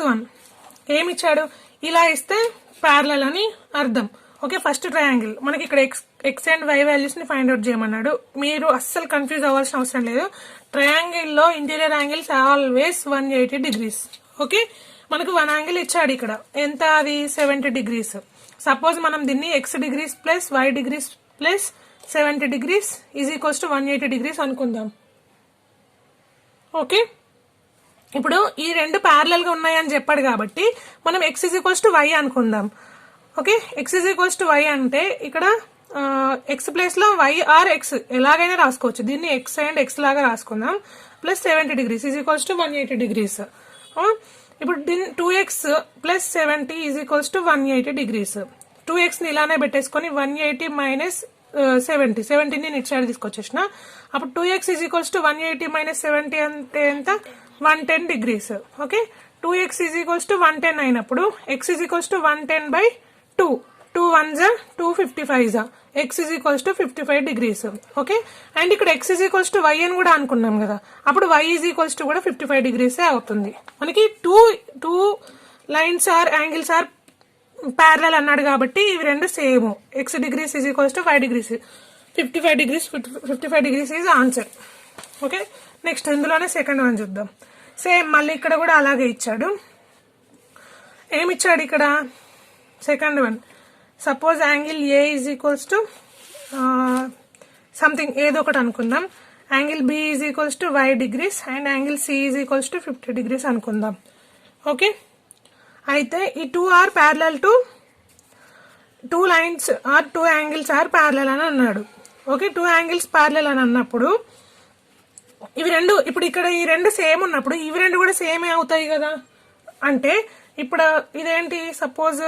One ఏమి ఇచ్చాడు, ఇలా ఇస్తే ప్యారలల్ అని అర్థం. ఓకే, ఫస్ట్ ట్రయాంగిల్ మనకి ఇక్కడ ఎక్స్ అండ్ వై వాల్యూస్ ని ఫైండ్ అవుట్ చేయమన్నాడు. మీరు అస్సలు కన్ఫ్యూజ్ అవ్వాల్సిన అవసరం లేదు. ట్రయాంగిల్ లో interior angles always 180 degrees. Okay, మనకు 1 యాంగిల్ ఇచ్చాడు ఇక్కడ, ఎంత అది 70 degrees. సపోజ్ మనం దీన్ని x degrees plus y degrees plus 70 degrees is equals to 180 degrees అనుకుందాం. ఓకే, ఇప్పుడు ఈ రెండు ప్యారలల్ గా ఉన్నాయని చెప్పాడు కాబట్టి మనం x is equals to y అనుకుందాం. Okay, x is equals to y అంటే ఇక్కడ x ప్లేస్ లో y ఆర్ x ఎలాగైనా రాసుకోవచ్చు. దీన్ని x అండ్ x లాగా రాసుకుందాం. Plus 70 degrees is equals to 180 degrees. ఇప్పుడు 2x plus 70 is equals to 180 degrees. 2x ని ఇలానే పెట్టేసుకొని 180 మైనస్ 70 ని ఇటు సైడ్ తీసుకొచ్చేసిన. అప్పుడు 2x is equals to 180 minus 70 అంటే ఎంత, 110 degrees. Okay, 2x is equals to 110 అయినప్పుడు x is equals to 110 by 2. 2 1s 2 55s. x is equals to 55 degrees. Okay, and ఇక్కడ x is equals to y అని కూడా అనుకున్నాం కదా, అప్పుడు y ఈజ్ ఈక్వల్స్ టు కూడా 55 degrees అవుతుంది. మనకి two lines or angles are parallel అన్నాడు కాబట్టి ఇవి రెండు same. x degrees is equals to 5 degrees. 55 degrees 55 degrees is answer. Okay, next ఇందులోనే సెకండ్ వన్ చూద్దాం. సేమ్ మళ్ళీ ఇక్కడ కూడా అలాగే ఇచ్చాడు. ఏమిచ్చాడు ఇక్కడ second one, suppose angle A is equals to something ఏదో ఒకటి అనుకుందాం. Angle B is equals to y degrees and angle C is equals to 50 degrees అనుకుందాం. ఓకే, అయితే ఈ 2 are parallel to 2 lines or 2 angles are parallel అని అన్నాడు. Okay, 2 angles parallel అని అన్నప్పుడు ఇవి రెండు, ఇప్పుడు ఇక్కడ ఈ రెండు సేమ్ ఉన్నప్పుడు ఇవి రెండు కూడా సేమే అవుతాయి కదా. అంటే ఇప్పుడు ఇదేంటి, సపోజ్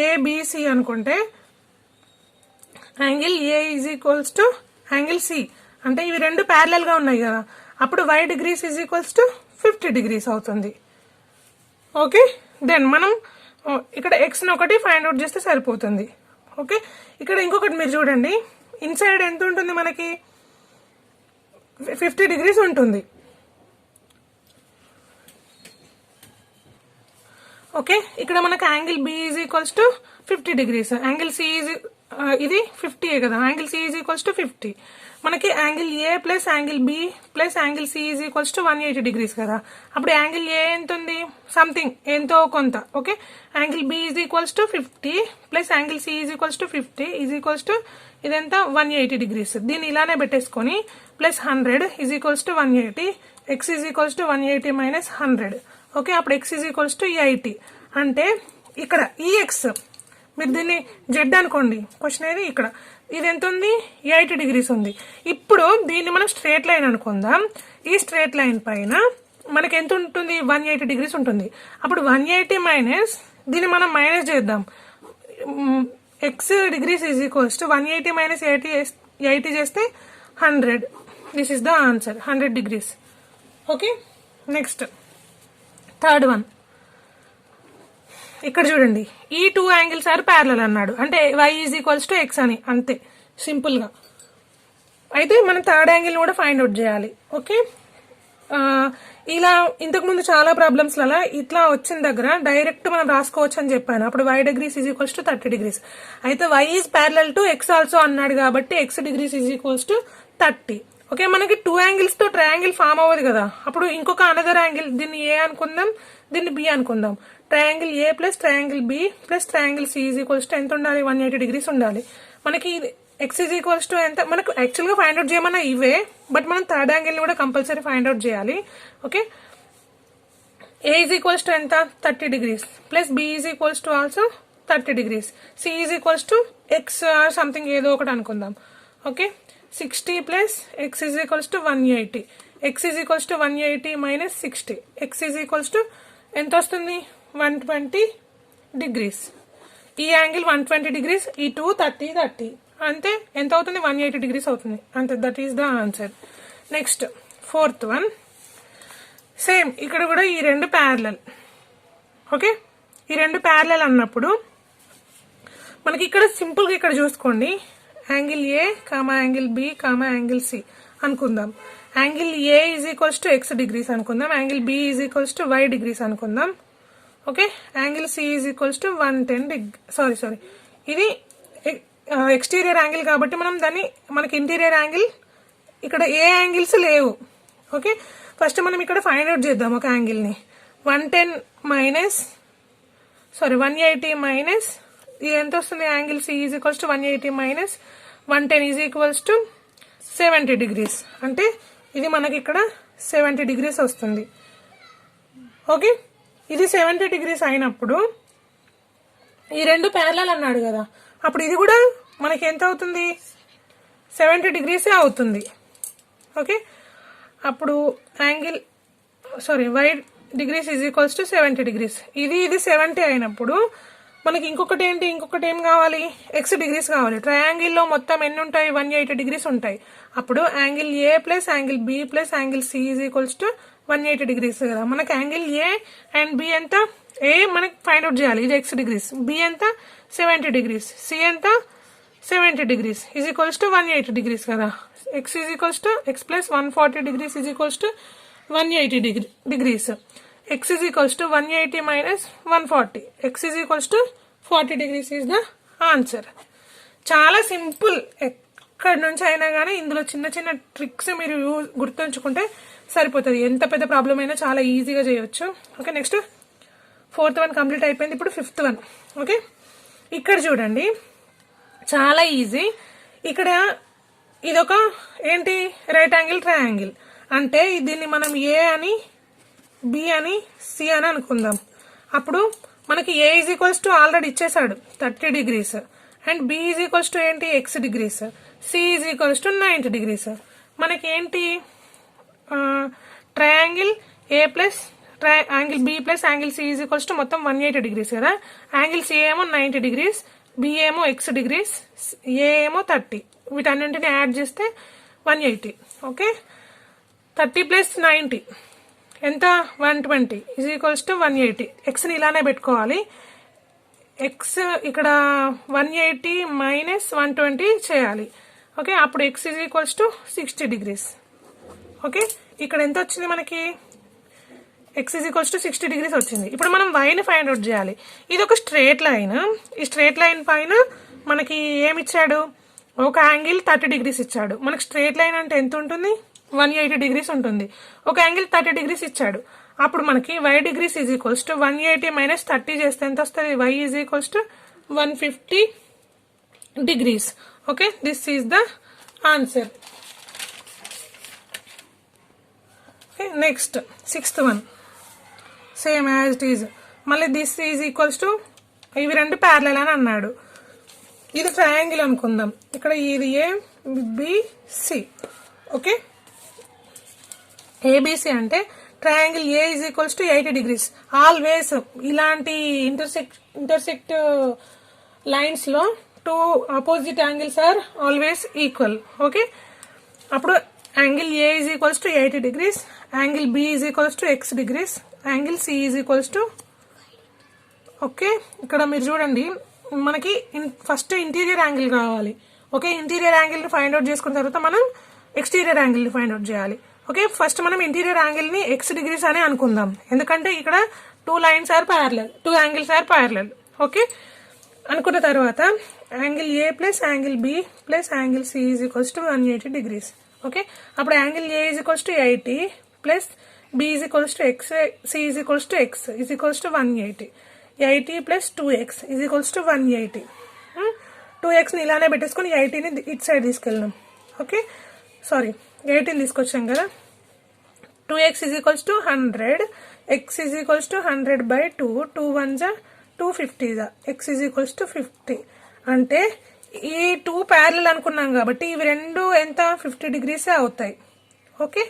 ఏబిసి అనుకుంటే angle A is equals to angle C అంటే ఇవి రెండు ప్యారలల్ గా ఉన్నాయి కదా, అప్పుడు y degrees is equals to 50 degrees అవుతుంది. ఓకే, దెన్ మనం ఇక్కడ x ని ఒకటి ఫైండ్ అవుట్ చేస్తే సరిపోతుంది. ఓకే, ఇక్కడ ఇంకొకటి మీరు చూడండి, ఇన్సైడ్ ఎంత ఉంటుంది మనకి, 50 degrees ఉంటుంది. ఓకే, ఇక్కడ మనకు angle B is equals to 50 degrees, angle C ఇది 50 కదా, angle C is equals to 50. మనకి angle A plus angle B plus angle C is equals to 180 degrees కదా, అప్పుడు యాంగిల్ ఏ ఎంత ఉంది, సంథింగ్ ఎంతో కొంత. Okay, angle B is equals to 50 plus angle C is equals to 50 is equals to ఇదంతా 180 degrees. దీన్ని ఇలానే పెట్టేసుకొని plus 100 is equals to 180, x is equals to 180 minus 100. Okay, అప్పుడు ఎక్స్ ఈజ్ ఈక్వల్స్ టు 80. అంటే ఇక్కడ ఈ ఎక్స్ మీరు దీన్ని జెడ్ అనుకోండి, క్వశ్చన్ ఏది ఇక్కడ, ఇది ఎంత ఉంది, 80 degrees ఉంది. ఇప్పుడు దీన్ని మనం స్ట్రేట్ లైన్ అనుకుందాం. ఈ స్ట్రేట్ లైన్ పైన మనకి ఎంత ఉంటుంది, 180 degrees ఉంటుంది. అప్పుడు 180 మైనస్ దీన్ని మనం మైనస్ చేద్దాం. x degrees is equals to 180 minus 80 చేస్తే 100. This is the answer, 100 degrees. Okay, next third one. ఇక్కడ చూడండి, ఈ 2 యాంగిల్స్ ఆర్ ప్యారలల్ అన్నాడు అంటే y is equals to x అని, అంతే సింపుల్ గా. అయితే మనం థర్డ్ యాంగిల్ కూడా ఫైండ్ అవుట్ చేయాలి. ఓకే, ఇలా ఇంతకు ముందు చాలా ప్రాబ్లమ్స్ లలో ఇట్లా వచ్చిన దగ్గర డైరెక్ట్ మనం రాసుకోవచ్చు అని చెప్పాను. అప్పుడు y degrees is equals to 30 degrees. అయితే y is parallel to x also అన్నాడు కాబట్టి x degrees is equals to 30. Okay, మనకి 2 యాంగిల్స్ తో ట్రయాంగిల్ ఫామ్ అవ్వదు కదా, అప్పుడు ఇంకొక అనదర్ యాంగిల్, దీన్ని ఏ అనుకుందాం, దీన్ని బి అనుకుందాం. Triangle A plus triangle B plus triangle C is equals to ఎంత ఉండాలి, 180 degrees ఉండాలి. మనకి ఎక్స్ ఈజ్ ఈక్వల్స్ టు ఎంత, మనకు యాక్చువల్ గా ఫైండ్ అవుట్ చేయమన్నా ఇవే, బట్ మనం థర్డ్ యాంగిల్ ని కూడా కంపల్సరీ ఫైండ్ అవుట్ చేయాలి. Okay, A is equals to ఎంత, 30 degrees plus B is equals to also 30 degrees, C is equals to x or something ఏదో ఒకటి అనుకుందాం. Okay, 60 plus x is equals to 180, x is equals to 180 minus 60, x is equals to ఎంత వస్తుంది, 120 degrees. ఈ angle 120 degrees, ఈ 2 30 అంతే, ఎంత అవుతుంది, 180 degrees అవుతుంది అంతే. That is the answer. Next fourth one, same ఇక్కడ కూడా ఈ రెండు ప్యారలల్. ఓకే, ఈ రెండు ప్యారలల్ అన్నప్పుడు మనకి ఇక్కడ సింపుల్ గా ఇక్కడ చూసుకోండి, angle A comma angle B comma angle C అనుకుందాం. Angle A is equals to x degrees అనుకుందాం, angle B is equals to y degrees అనుకుందాం. Okay, angle C is equals to 110 degree. Sorry ఇది exterior angle కాబట్టి మనం దాన్ని మనకి interior angle ఇక్కడ ఏ యాంగిల్స్ లేవు. ఓకే, ఫస్ట్ మనం ఇక్కడ ఫైండ్ అవుట్ చేద్దాం ఒక యాంగిల్ని. 180 మైనస్ ఇది ఎంత వస్తుంది? Angle C is equals to 180 minus 110 is equals to 70 degrees. అంటే ఇది మనకి ఇక్కడ 70 డిగ్రీస్ వస్తుంది. ఓకే, ఇది 70 డిగ్రీస్ అయినప్పుడు ఈ రెండు ప్యారలల్ అన్నాడు కదా, అప్పుడు ఇది కూడా మనకి ఎంత అవుతుంది? 70 డిగ్రీసే అవుతుంది. ఓకే, అప్పుడు angle Y degrees is equals to 70 degrees. ఇది 70 అయినప్పుడు మనకి ఇంకొకటి ఏం కావాలి? ఎక్స్ డిగ్రీస్ కావాలి. ట్రయాంగిల్లో మొత్తం ఎన్ని ఉంటాయి? 180 డిగ్రీస్ ఉంటాయి. అప్పుడు angle A plus angle B plus angle C is equals to 180 degrees కదా. మనకి యాంగిల్ ఏ అండ్ బి ఎంత? ఏ మనకి ఫైండ్ అవుట్ చేయాలి, ఇది ఎక్స్ డిగ్రీస్. బి ఎంత? 70 డిగ్రీస్. సి ఎంత? 70 degrees is equals to 180 degrees కదా. X is equals to x plus 140 degrees is equals to 180 degrees. X is equals to 180 minus 140. X is equals to 40 degrees is the answer. చాలా simple. ఎక్కడి నుంచి అయినా కానీ ఇందులో చిన్న చిన్న ట్రిక్స్ మీరు గుర్తుంచుకుంటే సరిపోతుంది. ఎంత పెద్ద ప్రాబ్లం అయినా చాలా ఈజీగా చేయొచ్చు. Okay, next 4th one complete అయిపోయింది. ఇప్పుడు 5th వన్. ఓకే, ఇక్కడ చూడండి, చాలా ఈజీ. ఇక్కడ ఇదొక ఏంటి? Right angle triangle. అంటే దీన్ని మనం ఏ అని, బి అని, సి అని అనుకుందాం. అప్పుడు మనకి A is equals to already ఇచ్చేసాడు 30 degrees, and B is equals to ఏంటి? X degrees. C is equals to 90 degrees. మనకి ఏంటి? Triangle A plus angle B plus angle C is equals to మొత్తం 180 డిగ్రీస్ కదా. యాంగిల్ సి ఏమో 90 degrees, B ఏమో x degrees, A ఏమో 30. వీటన్నింటిని add చేస్తే 180. ఓకే, 30 ప్లస్ 90 ఎంత? 120 ఈజ్ ఈక్వల్స్ టు 180. ఎక్స్ని ఇలానే పెట్టుకోవాలి. ఎక్స్ ఇక్కడ 180 మైనస్ 120 చేయాలి. ఓకే, అప్పుడు x is equals to 60 degrees. Okay, ఇక్కడ ఎంత వచ్చింది మనకి? X is equals to 60 degrees వచ్చింది. ఇప్పుడు మనం వైని ఫైండ్ అవుట్ చేయాలి. ఇది ఒక స్ట్రేట్ లైన్. ఈ స్ట్రేట్ లైన్ పైన మనకి ఏమి ఇచ్చాడు? ఒక యాంగిల్ 30 డిగ్రీస్ ఇచ్చాడు. మనకి స్ట్రేట్ లైన్ అంటే ఎంత ఉంటుంది? 180 డిగ్రీస్ ఉంటుంది. ఒక యాంగిల్ 30 డిగ్రీస్ ఇచ్చాడు. అప్పుడు మనకి Y degrees is equals to 180 minus 30 చేస్తే ఎంత వస్తుంది? Y is equals to 150 degrees. Okay, this is the answer. Okay, next 6th one same as it is. మళ్ళీ దిస్ ఈజ్ ఈక్వల్స్ టు, ఇవి రెండు ప్యారలల్ అని అన్నాడు. ఇది ట్రయాంగిల్ అనుకుందాం. ఇక్కడ ఇది A B C. Okay, ABC అంటే triangle A is equals to 80 degrees. Always ఇలాంటి ఇంటర్సెక్ట్ లైన్స్ లో 2 opposite angles are always equal. Okay, అప్పుడు angle A is equals to 80 degrees, angle B is equals to x degrees, angle C is equals to. Okay, ఇక్కడ మీరు చూడండి, మనకి first interior angle కావాలి. Okay, interior angle ని find out చేసుకున్న తర్వాత మనం ఎక్స్టీరియర్ యాంగిల్ ని ఫైండ్ అవుట్ చేయాలి. ఓకే, ఫస్ట్ మనం ఇంటీరియర్ యాంగిల్ ని ఎక్స్ డిగ్రీస్ అని అనుకుందాం, ఎందుకంటే ఇక్కడ 2 lines are parallel, 2 angles are parallel. Okay, అనుకున్న తర్వాత angle A plus angle B plus angle C is equals to 180 degrees. Okay, అప్పుడు angle A is equals to 80 plus B is equals to x, C is equals to x is equals to 180. 80 plus 2x is equals to 180. 2xని ఇలానే పెట్టేసుకుని 80ని ఇటు side తీసుకెళ్ళాం. Okay, sorry 80ని తీసుకొచ్చాం కదా. 2x is equals to 100, x is equals to 100/2, 2 1 జా 250 జా, x is equals to 50. అంటే ఈ 2 ప్యారలల్ అనుకున్నాం కాబట్టి ఇవి రెండు ఎంత? 50 డిగ్రీసే అవుతాయి. ఓకే,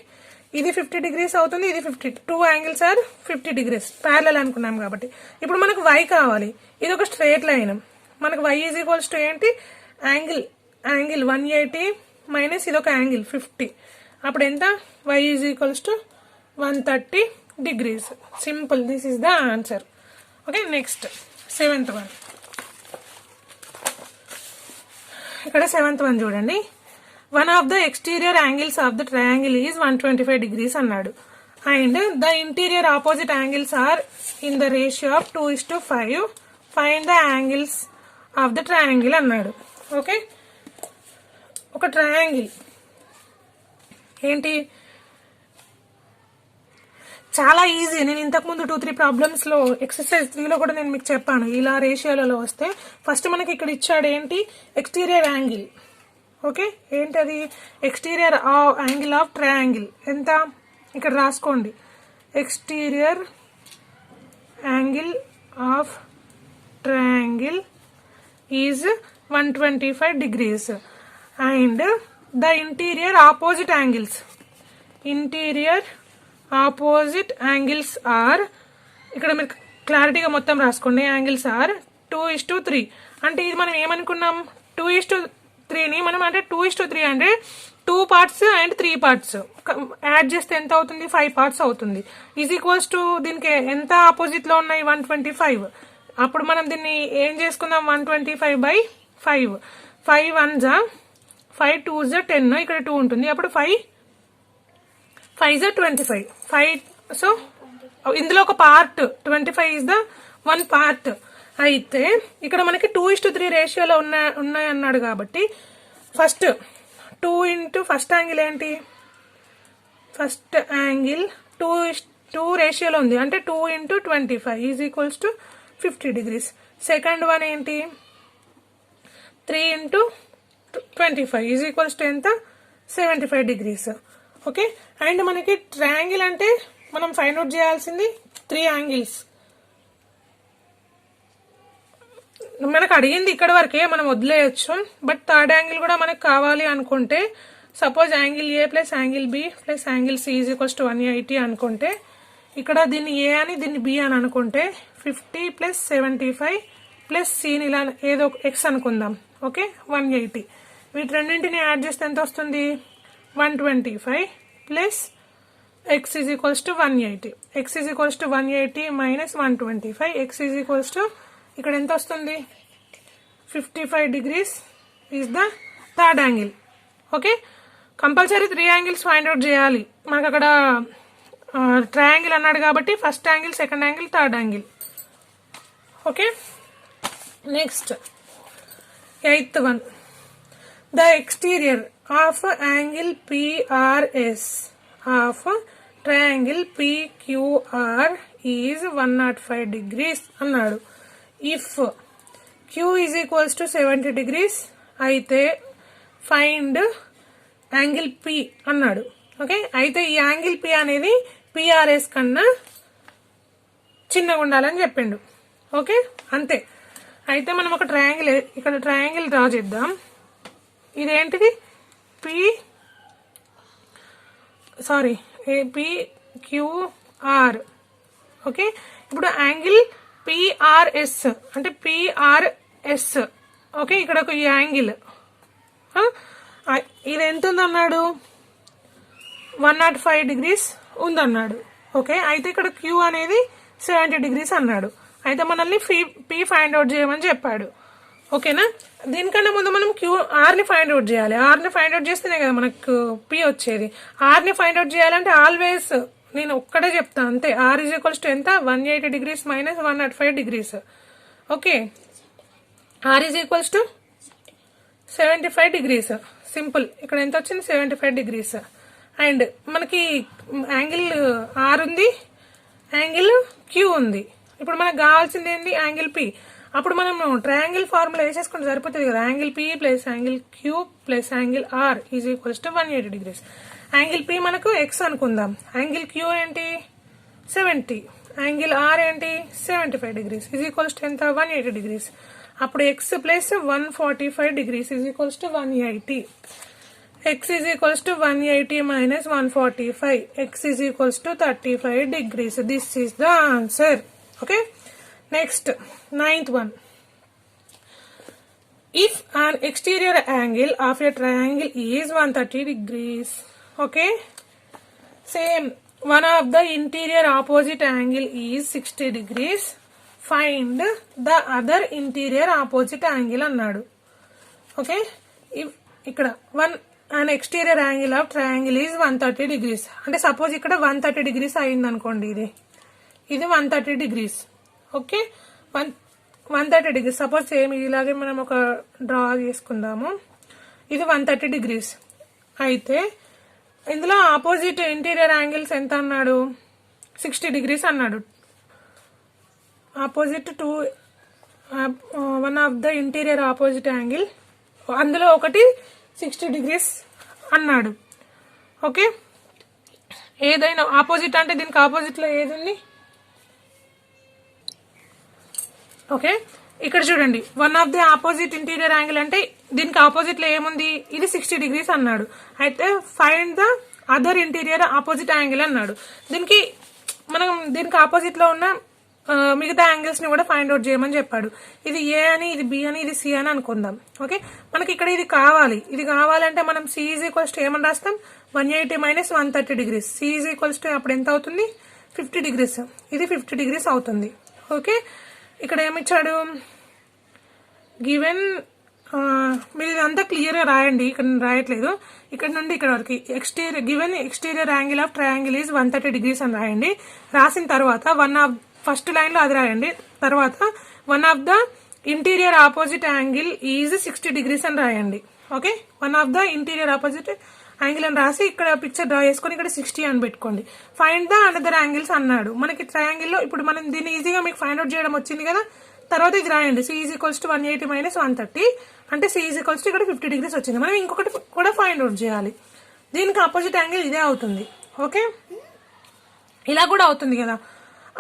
ఇది 50 డిగ్రీస్ అవుతుంది, ఇది 50. 2 యాంగిల్స్ ఆర్ 50 డిగ్రీస్ ప్యారలల్ అనుకున్నాం కాబట్టి. ఇప్పుడు మనకు y కావాలి. ఇది ఒక స్ట్రేట్ లైన్. మనకు y ఈజ్ ఈక్వల్స్ టు ఏంటి? యాంగిల్ 180 మైనస్ ఇది ఒక యాంగిల్ 50. అప్పుడు ఎంత? y is equals to 130 degrees. Simple, this is the answer. Okay, next 7th one. ఇక్కడ 7th వన్ చూడండి. One of the exterior angles of the triangle is 125 degrees అన్నాడు. and the interior opposite angles are in the ratio of 2:5. Find the angles of the triangle అన్నాడు. Okay, ఒక triangle ఏంటి, చాలా easy. నేను ఇంతకుముందు 2-3 ప్రాబ్లమ్స్లో exercise 3లో కూడా నేను మీకు చెప్పాను. ఇలా రేషియోలలో వస్తే ఫస్ట్ మనకి ఇక్కడ ఇచ్చాడు ఏంటి, ఎక్స్టీరియర్ యాంగిల్. ఓకే, ఏంటది, ఎక్స్టీరియర్ యాంగిల్ ఆఫ్ ట్రయాంగిల్ ఎంత, ఇక్కడ రాసుకోండి. Exterior angle of triangle is 125 degrees and the interior opposite angles are, ఇక్కడ మీరు క్లారిటీగా మొత్తం రాసుకోండి, యాంగిల్స్ ఆర్ 2:3. అంటే ఇది మనం ఏమనుకున్నాం, 2:3ని మనం అంటే 2:3 అంటే 2 parts అండ్ 3 parts యాడ్ చేస్తే ఎంత అవుతుంది, 5 parts అవుతుంది. ఈజ్ ఈక్వల్స్ టు దీనికి ఎంత ఆపోజిట్ లో ఉన్నాయి, 125. అప్పుడు మనం దీన్ని ఏం చేసుకుందాం, 125/5. 5 1s 5 2s 10, ఇక్కడ 2 ఉంటుంది, అప్పుడు 5 5s 25. 5 సో ఇందులో ఒక పార్ట్ 25 ఇస్ ద 1 part. అయితే ఇక్కడ మనకి 2:3 రేషియోలో ఉన్నాయి అన్నాడు కాబట్టి ఫస్ట్ 2 ఇంటూ ఫస్ట్ యాంగిల్ ఏంటి, ఫస్ట్ యాంగిల్ 2 రేషియోలో ఉంది అంటే 2 into 25 is equals to 50 degrees. Second one ఏంటి, 3 ఇంటూ 25 ఈజ్ ఈక్వల్స్ టు ఎంత, 75 degrees. ఓకే, అండ్ మనకి ట్రయాంగిల్ అంటే మనం ఫైండ్ అవుట్ చేయాల్సింది 3 angles. మనకు అడిగింది ఇక్కడ వరకే, మనం వదిలేయచ్చు. బట్ థర్డ్ యాంగిల్ కూడా మనకు కావాలి అనుకుంటే, suppose angle A plus angle B plus angle C is equals to 180 అనుకుంటే, ఇక్కడ దీన్ని ఏ అని దీన్ని బి అని అనుకుంటే 50 + 75 ప్లస్ సిని ఇలా ఏదో ఎక్స్ అనుకుందాం. ఓకే, 180. వీటి రెండింటిని యాడ్ చేస్తే ఎంత వస్తుంది, 125 plus x is equals to 180. x is equals to 180 minus 125. x is equals to ఇక్కడ ఎంత వస్తుంది, 55 degrees is the third angle. Okay, compulsory 3 angles find out చేయాలి. మనకు అక్కడ ట్రయాంగిల్ అన్నాడు కాబట్టి first angle, second angle, third angle. Okay, next 8th one. The exterior of angle PRS of triangle PQR is 105 degrees అన్నాడు. If Q is equals to 70 degrees అయితే find angle P అన్నాడు. Okay, అయితే ఈ angle P అనేది PRS కన్నా చిన్నగా ఉండాలని చెప్పిండు. ఓకే, అంతే. అయితే మనం ఒక ట్రయాంగిల్, ఇక్కడ ట్రయాంగిల్ డ్రా చేద్దాం. ఇదేంటిది, PQR. ఓకే, ఇప్పుడు యాంగిల్ PRS అంటే PRS. ఓకే, ఇక్కడ ఒక యాంగిల్ ఇది ఎంత ఉందన్నాడు, 105 degrees ఉందన్నాడు. ఓకే, అయితే ఇక్కడ Q అనేది 70 degrees అన్నాడు. అయితే మనల్ని P ఫైండ్ అవుట్ చేయమని చెప్పాడు. ఓకేనా, దీనికన్నా ముందు మనం ఆర్ని ఫైండ్ అవుట్ చేయాలి. ఆర్ని ఫైండ్ అవుట్ చేస్తేనే కదా మనకు P వచ్చేది. ఆర్ని ఫైండ్ అవుట్ చేయాలంటే ఆల్వేస్ నేను ఒక్కడే చెప్తా అంతే. ఆర్ ఈజ్ ఈక్వల్స్ టు ఎంత, 180 degrees minus 105 degrees. Okay, R is equals to 75 degrees. Simple. ఇక్కడ ఎంత వచ్చింది, 75 degrees. అండ్ మనకి యాంగిల్ ఆర్ ఉంది, యాంగిల్ క్యూ ఉంది. ఇప్పుడు మనకు కావాల్సింది ఏంటి, యాంగిల్ P. అప్పుడు మనం ట్రయాంగిల్ ఫార్ములా వేసేసుకుంటే సరిపోతుంది కదా. Angle P plus angle Q plus angle R is equals to 180 degrees. Angle P మనకు X అనుకుందాం, యాంగిల్ Q ఏంటి 70, యాంగిల్ R ఏంటి 75 degrees ఈజ్ ఈక్వల్స్ టు ఎంత, 180 degrees. అప్పుడు X plus 145 degrees is equals to 180. X is equals to 180 minus 145. X is equals to 35 degrees. This is the answer. Okay, next 9th one. If an exterior angle of a triangle is 130 degrees, okay, same one of the interior opposite angle is 60 degrees, find the other interior opposite angle అన్నాడు. Okay, ఇక్కడ and exterior angle of triangle is 130 degrees. అంటే suppose ఇక్కడ 130 degrees అయింది అనుకోండి, ఇది 130 degrees. Okay, 130 degrees. Suppose same ఇలాగే మనం ఒక డ్రా చేసుకుందాము. ఇది 130 degrees అయితే ఇందులో ఆపోజిట్ ఇంటీరియర్ యాంగిల్స్ ఎంత అన్నాడు? 60 degrees అన్నాడు. Opposite to one of the interior opposite angle, అందులో ఒకటి 60 degrees అన్నాడు. ఓకే, ఏదైనా ఆపోజిట్ అంటే దీనికి ఆపోజిట్ లో ఏది ఉంది? ఓకే, ఇక్కడ చూడండి, one of the opposite interior angle అంటే దీనికి ఆపోజిట్ లో ఏముంది? ఇది 60 degrees అన్నాడు. అయితే find the other interior opposite angle అన్నాడు. దీనికి ఆపోజిట్ లో ఉన్న మిగతా యాంగిల్స్ ని కూడా ఫైండ్ అవుట్ చేయమని చెప్పాడు. ఇది ఏ అని, ఇది బి అని, ఇది సి అని అనుకుందాం. ఓకే, మనకి ఇక్కడ ఇది కావాలి. ఇది కావాలంటే మనం సి ఈజ్ ఈక్వల్స్ టు ఏమని రాస్తాం? 180 minus 130 degrees. C is equals to అప్పుడు ఎంత అవుతుంది? 50 degrees. ఇది 50 degrees అవుతుంది. ఓకే, ఇక్కడ ఏమిచ్చాడు? గివెన్, మీరు ఇదంతా క్లియర్ గా రాయండి, ఇక్కడ రాయట్లేదు. ఇక్కడ నుండి ఇక్కడ వరకు given exterior angle of triangle is 130 degrees అని రాయండి. రాసిన తర్వాత ఫస్ట్ లైన్ లో అది రాయండి. తర్వాత one of the interior opposite angle is 60 degrees అని రాయండి. Okay, one of the interior opposite angle అని రాసి ఇక్కడ పిక్చర్ డ్రా చేసుకుని ఇక్కడ 60 అని పెట్టుకోండి. ఫైండ్ ద అనదర్ యాంగిల్స్ అన్నాడు. మనకి ట్రయాంగిల్ లో ఇప్పుడు మనం దీన్ని ఈజీగా మీకు ఫైండ్ అవుట్ చేయడం వచ్చింది కదా. తర్వాత ఇది రాయండి, C is equals to 180 minus 130 అంటే సి ఈజ్ ఈక్వల్స్ టు ఇక్కడ 50 degrees వచ్చింది. మనం ఇంకొకటి కూడా ఫైండ్ అవుట్ చేయాలి. దీనికి ఆపోజిట్ యాంగిల్ ఇదే అవుతుంది. ఓకే, ఇలా కూడా అవుతుంది కదా.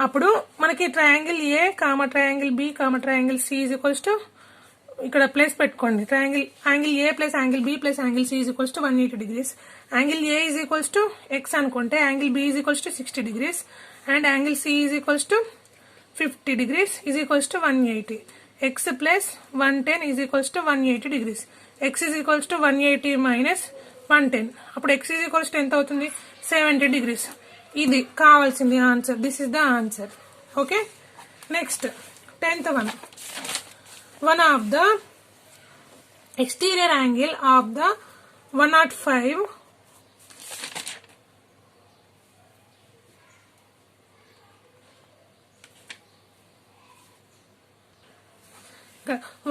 అప్పుడు మనకి triangle A comma triangle B comma triangle C is equals to ఇక్కడ ప్లేస్ పెట్టుకోండి. Angle A plus angle B plus angle C is equals to 180 degrees. Angle A is equals to x అనుకుంటే angle B is equals to 60 degrees and angle C is equals to 50 degrees is equals to 180. X plus 110 is equals to 180 degrees. X is equals to 180 minus 110. అప్పుడు x is equals to ఎంత అవుతుంది? 70 degrees. ఇది కావాల్సింది answer. This is the answer. Okay, next 10th one. One of the exterior angle of the 105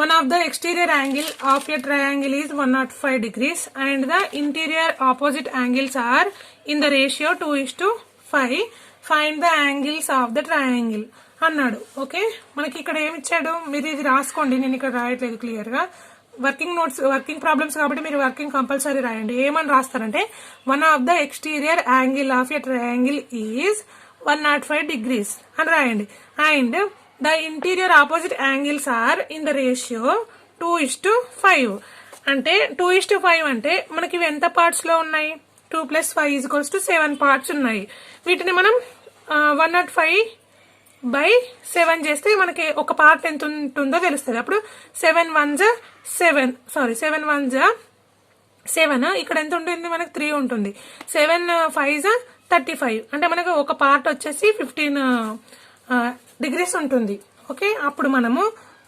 one of the exterior angle of a triangle is 105 degrees and the interior opposite angles are in the ratio 2:5. Find the angles of the triangle అన్నాడు. Okay, మనకి ఇక్కడ ఏమి ఇచ్చాడు? మీరు ఇది రాసుకోండి, నేను ఇక్కడ రాయట్లేదు క్లియర్ గా. వర్కింగ్ ప్రాబ్లమ్స్ కాబట్టి మీరు వర్కింగ్ కంపల్సరీ రాయండి. ఏమని రాస్తారంటే one of the exterior angle of a triangle is 105 degrees అని రాయండి. And the interior opposite angles are in the ratio 2:5. అంటే 2:5 అంటే మనకి ఇవి ఎంత పార్ట్స్ లో ఉన్నాయి? 2 + 5 = 7 parts ఉన్నాయి. వీటిని మనం 105/7 చేస్తే మనకి ఒక పార్ట్ ఎంత ఉంటుందో తెలుస్తుంది. అప్పుడు 7 1s 7. ఇక్కడ ఎంత ఉంటుంది? మనకి 3 ఉంటుంది. 7 5s 35. అంటే మనకు ఒక పార్ట్ వచ్చేసి 15 degrees ఉంటుంది. ఓకే, అప్పుడు మనము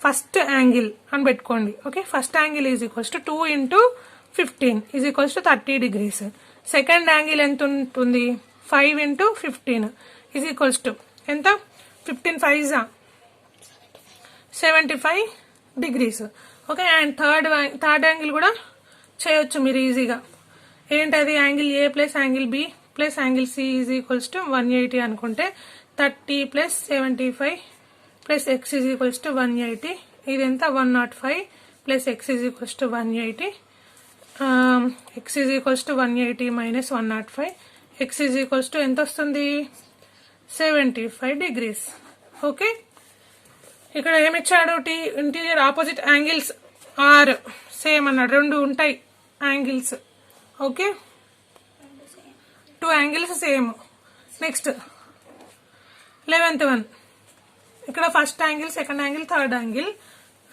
ఫస్ట్ యాంగిల్ అని పెట్టుకోండి. Okay, first angle is equals to 2 × 15 is equals to 30 degrees. Second angle ఎంత ఉంటుంది? 5 × 15 ఈజ్ ఈక్వల్స్ టు ఎంత? 15 5s 75 degrees. Okay, and third angle కూడా చేయొచ్చు మీరు ఈజీగా. ఏంటది? Angle A plus angle B plus angle C is equals to 180 అనుకుంటే 30 + 75 + x is equals to 180. ఇది ఎంత? 105 + x is equals to 180. x is equals to 180 - 105. x is equals to ఎంత వస్తుంది? 75 degrees. ఓకే, ఇక్కడ ఏమిచ్చాడు? Interior opposite angles are same అన్నాడు. 2 ఉంటాయి angles. Okay, 2 angles same. Next 11th one. ఇక్కడ first angle, second angle, third angle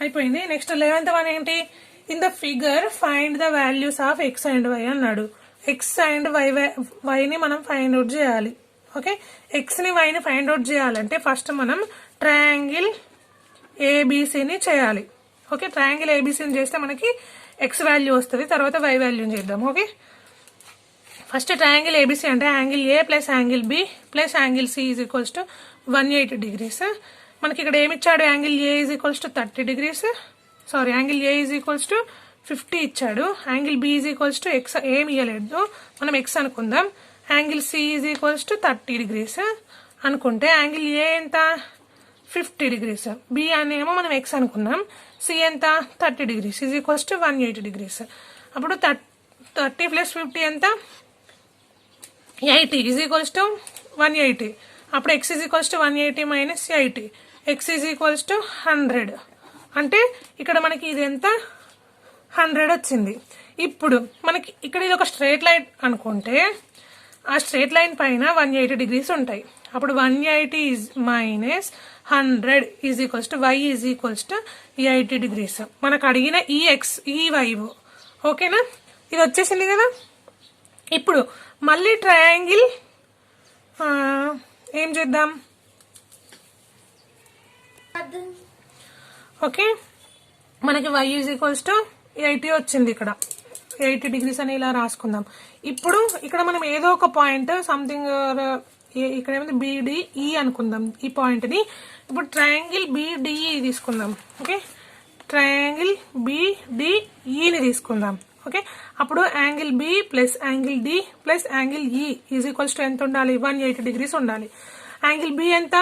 అయిపోయింది. Next 11th one ఏంటి? In the figure find the values of x and y అన్నాడు. ఎక్స్ అండ్ వైని మనం ఫైండ్ అవుట్ చేయాలి. ఓకే, ఎక్స్ ని వైని ఫైండ్ అవుట్ చేయాలంటే ఫస్ట్ మనం ట్రయాంగిల్ ఏబిసిని చేయాలి. ఓకే, ట్రయాంగిల్ ఏబిసిని చేస్తే మనకి ఎక్స్ వాల్యూ వస్తుంది, తర్వాత వై వాల్యూ చేద్దాం. ఓకే, ఫస్ట్ ట్రయాంగిల్ ఏబిసి అంటే angle A plus angle B plus angle C is equals to 180 degrees. మనకి ఇక్కడ ఏమి ఇచ్చాడు, angle A is equals to 30 degrees, sorry angle A is equals to 50 ఇచ్చాడు. Angle B is equals to x ఏమి ఇవ్వలేదు, మనం x అనుకుందాం. Angle C is equals to 30 degrees అనుకుంటే యాంగిల్ ఏ ఎంత 50 degrees, బి అనేమో మనం ఎక్స్ అనుకున్నాం, సి ఎంత 30 degrees is equals to 180 degrees. అప్పుడు 30 ప్లస్ 50 ఎంత 80 ఈజ్ ఈక్వల్స్ టు 180. అప్పుడు x is equals to 180 minus 80, X is equals to 100. అంటే ఇక్కడ మనకి ఇది ఎంత 100 వచ్చింది. ఇప్పుడు మనకి ఇక్కడ ఇది ఒక స్ట్రైట్ లైన్ అనుకుంటే ఆ స్ట్రైట్ లైన్ పైన 180 degrees ఉంటాయి. అప్పుడు 180 minus 100 is equals to Y is equals to 80 degrees. మనకు అడిగిన ఈ ఎక్స్ ఈ వై, ఓకేనా, ఇది వచ్చేసింది కదా. ఇప్పుడు మళ్ళీ ట్రయాంగిల్ ఏం చేద్దాం, ఓకే, మనకి y ఈజ్ ఈక్వల్స్ టు 80 వచ్చింది. ఇక్కడ 80 degrees అని ఇలా రాసుకుందాం. ఇప్పుడు ఇక్కడ మనం ఏదో ఒక పాయింట్ సంథింగ్ ఇక్కడ ఏమైంది BDE అనుకుందాం ఈ పాయింట్ ని. ఇప్పుడు ట్రయాంగిల్ BDE తీసుకుందాం. ఓకే, ట్రయాంగిల్ BDE ని తీసుకుందాం. ఓకే, అప్పుడు angle B plus angle D plus angle E is equals to ఎంత ఉండాలి, 180 degrees ఉండాలి. యాంగిల్ బి ఎంత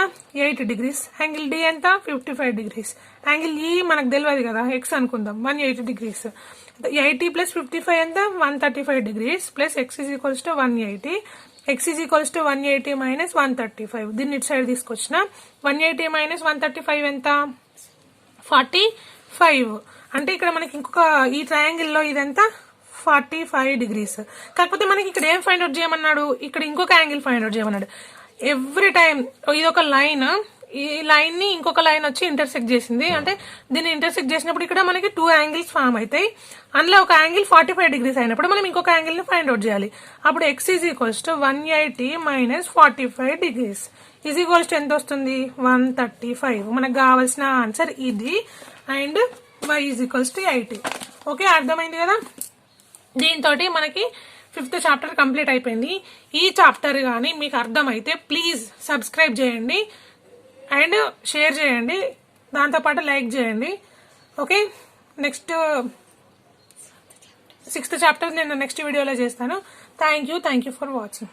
80 degrees, యాంగిల్ డి ఎంత 55 degrees, యాంగిల్ ఈ మనకు తెలియదు కదా ఎక్స్ అనుకుందాం 180 degrees. 80 ప్లస్ 55 ఎంత 135 degrees plus x is equals to 180, x is equals to 180 minus 135. దీన్ని ఇటు సైడ్ తీసుకొచ్చిన 180 మైనస్ 135 ఎంత 45. అంటే ఇక్కడ మనకి ఇంకొక ఈ ట్రయాంగిల్ లో ఇదంతా 45 degrees. కాకపోతే మనకి ఇక్కడ ఏం ఫైండ్ అవుట్ చేయమన్నాడు, ఇక్కడ ఇంకొక యాంగిల్ ఫైండ్ అవుట్ చేయమన్నాడు. ఎవ్రీ టైం ఇది ఒక లైన్, ఈ లైన్ ని ఇంకొక లైన్ వచ్చి ఇంటర్సెక్ట్ చేసింది అంటే దీన్ని ఇంటర్సెక్ట్ చేసినప్పుడు ఇక్కడ మనకి 2 angles ఫామ్ అవుతాయి. అందులో ఒక యాంగిల్ 45 degrees అయినప్పుడు మనం ఇంకొక యాంగిల్ ని ఫైండ్ అవుట్ చేయాలి. అప్పుడు x is equals to 180 minus 45 degrees is equals to ఎంత వస్తుంది 135. మనకు కావాల్సిన ఆన్సర్ ఇది. And y is equals to 80. Okay, అర్థమైంది కదా. దీంతో మనకి 5th చాప్టర్ కంప్లీట్ అయిపోయింది. ఈ చాప్టర్ కానీ మీకు అర్థమైతే ప్లీజ్ సబ్స్క్రైబ్ చేయండి అండ్ షేర్ చేయండి, దాంతోపాటు లైక్ చేయండి. ఓకే, నెక్స్ట్ 6th చాప్టర్ నేను నెక్స్ట్ వీడియోలో చేస్తాను. Thank you for watching.